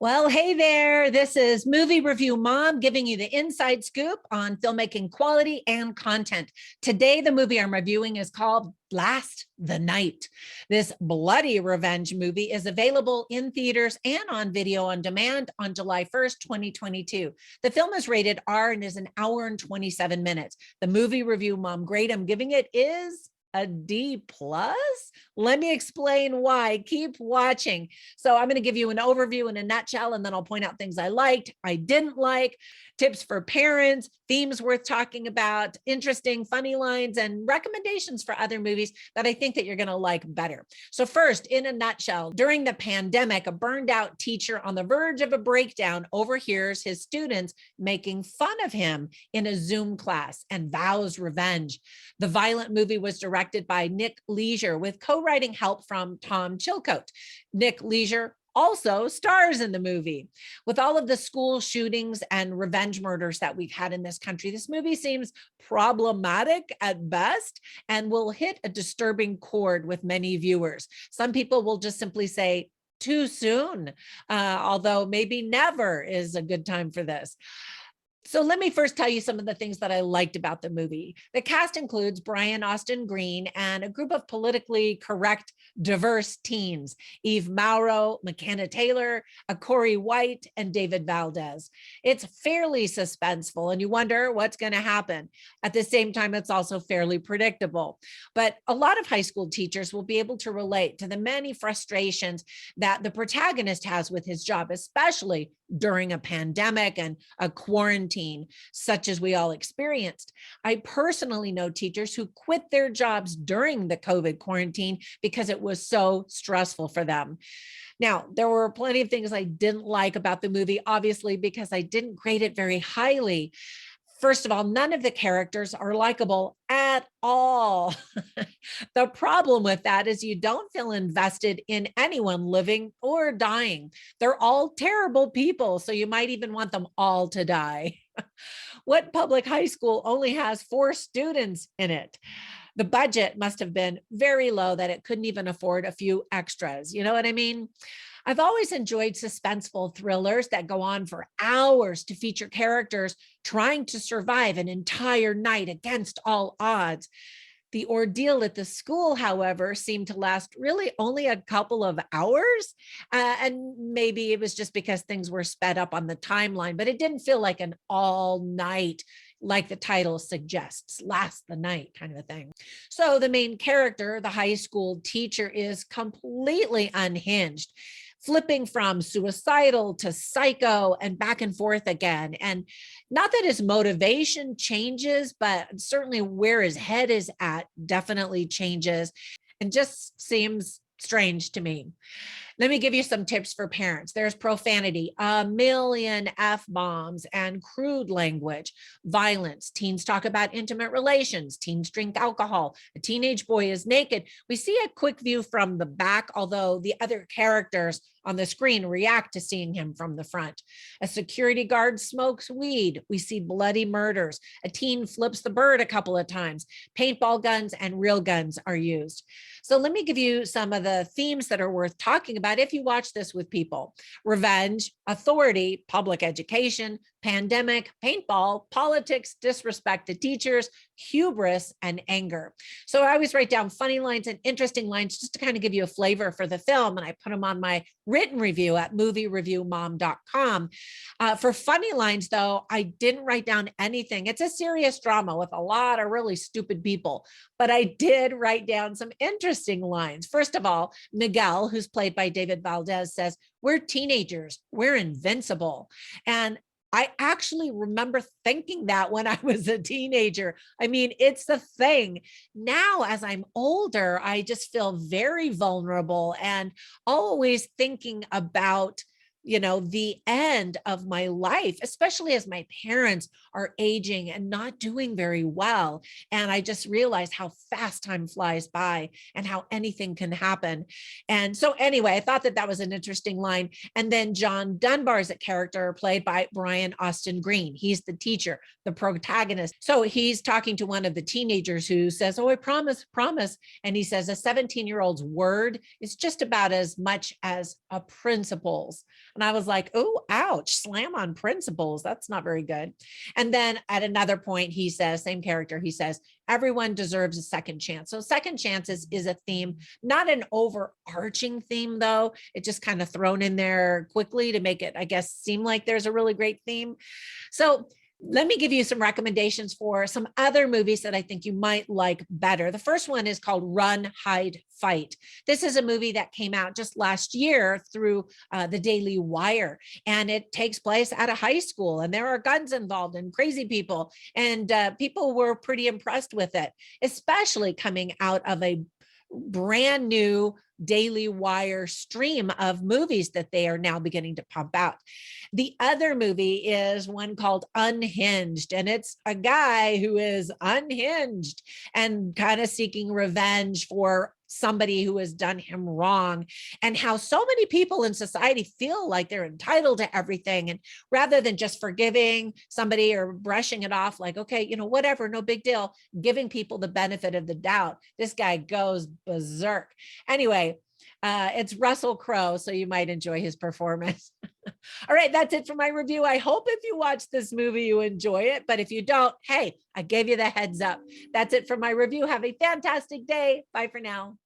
Well, hey there. This is Movie Review Mom giving you the inside scoop on filmmaking quality and content. Today, the movie I'm reviewing is called Last the Night. This bloody revenge movie is available in theaters and on video on demand on July 1st, 2022. The film is rated R and is an hour and 27 minutes. The Movie Review Mom grade I'm giving it is a D plus. Let me explain why. Keep watching. So I'm going to give you an overview in a nutshell, and then I'll point out things I liked, I didn't like, tips for parents, themes worth talking about, interesting, funny lines, and recommendations for other movies that I think that you're going to like better. So first, in a nutshell, during the pandemic, a burned out teacher on the verge of a breakdown overhears his students making fun of him in a Zoom class and vows revenge. The violent movie was directed by Nick Leisure with co-writing help from Tom Chilcote. Nick Leisure also stars in the movie. With all of the school shootings and revenge murders that we've had in this country, this movie seems problematic at best and will hit a disturbing chord with many viewers. Some people will just simply say, too soon, although maybe never is a good time for this. So let me first tell you some of the things that I liked about the movie. The cast includes Brian Austin Green and a group of politically correct, diverse teens: Eve Mauro, McKenna Taylor, Corey White, and David Valdez. It's fairly suspenseful, and you wonder what's going to happen. At the same time, it's also fairly predictable. But a lot of high school teachers will be able to relate to the many frustrations that the protagonist has with his job, especially during a pandemic and a quarantine, such as we all experienced. I personally know teachers who quit their jobs during the COVID quarantine because it was so stressful for them. Now, there were plenty of things I didn't like about the movie, obviously, because I didn't grade it very highly. First of all, none of the characters are likable at all. The problem with that is you don't feel invested in anyone living or dying. They're all terrible people, so you might even want them all to die. What public high school only has 4 students in it? The budget must have been very low that it couldn't even afford a few extras. You know what I mean? I've always enjoyed suspenseful thrillers that go on for hours to feature characters trying to survive an entire night against all odds. The ordeal at the school, however, seemed to last really only a couple of hours. And maybe it was just because things were sped up on the timeline, but it didn't feel like an all night, like the title suggests, last the night kind of a thing. So the main character, the high school teacher, is completely unhinged, flipping from suicidal to psycho and back and forth again. And not that his motivation changes, but certainly where his head is at definitely changes and just seems strange to me. Let me give you some tips for parents. There's profanity, a million F-bombs and crude language, violence. Teens talk about intimate relations. Teens drink alcohol. A teenage boy is naked. We see a quick view from the back, although the other characters on the screen react to seeing him from the front. A security guard smokes weed. We see bloody murders. A teen flips the bird a couple of times. Paintball guns and real guns are used. So let me give you some of the themes that are worth talking about if you watch this with people: revenge, authority, public education, pandemic, paintball, politics, disrespect to teachers, hubris, and anger. So I always write down funny lines and interesting lines just to kind of give you a flavor for the film, and I put them on my written review at moviereviewmom.com. For funny lines, though, I didn't write down anything. It's a serious drama with a lot of really stupid people, but I did write down some interesting lines. First of all, Miguel, who's played by David Valdez, says, "We're teenagers, we're invincible." And I actually remember thinking that when I was a teenager. I mean, it's the thing. Now, as I'm older, I just feel very vulnerable and always thinking about the end of my life, especially as my parents are aging and not doing very well. And I just realized how fast time flies by and how anything can happen. And so anyway, I thought that that was an interesting line. And then John Dunbar's a character played by Brian Austin Green. He's the teacher, the protagonist. So he's talking to one of the teenagers who says, "Oh, I promise, promise." And he says, a 17-year-old's word is just about as much as a principal's. And I was like, oh, ouch, slam on principles. That's not very good. And then at another point, he says, same character, he says, everyone deserves a second chance. So second chances is a theme, not an overarching theme, though. It's just kind of thrown in there quickly to make it, I guess, seem like there's a really great theme. So let me give you some recommendations for some other movies that I think you might like better. The first one is called Run, Hide, Fight. This is a movie that came out just last year through the Daily Wire, and it takes place at a high school, and there are guns involved and crazy people, and people were pretty impressed with it, especially coming out of a brand new Daily Wire stream of movies that they are now beginning to pump out. The other movie is one called Unhinged, and it's a guy who is unhinged and kind of seeking revenge for somebody who has done him wrong, and how so many people in society feel like they're entitled to everything. And rather than just forgiving somebody or brushing it off like, okay, you know, whatever, no big deal, giving people the benefit of the doubt, this guy goes berserk. Anyway, it's Russell Crowe, so you might enjoy his performance. All right, that's it for my review. I hope if you watch this movie, you enjoy it. But if you don't, hey, I gave you the heads up. That's it for my review. Have a fantastic day. Bye for now.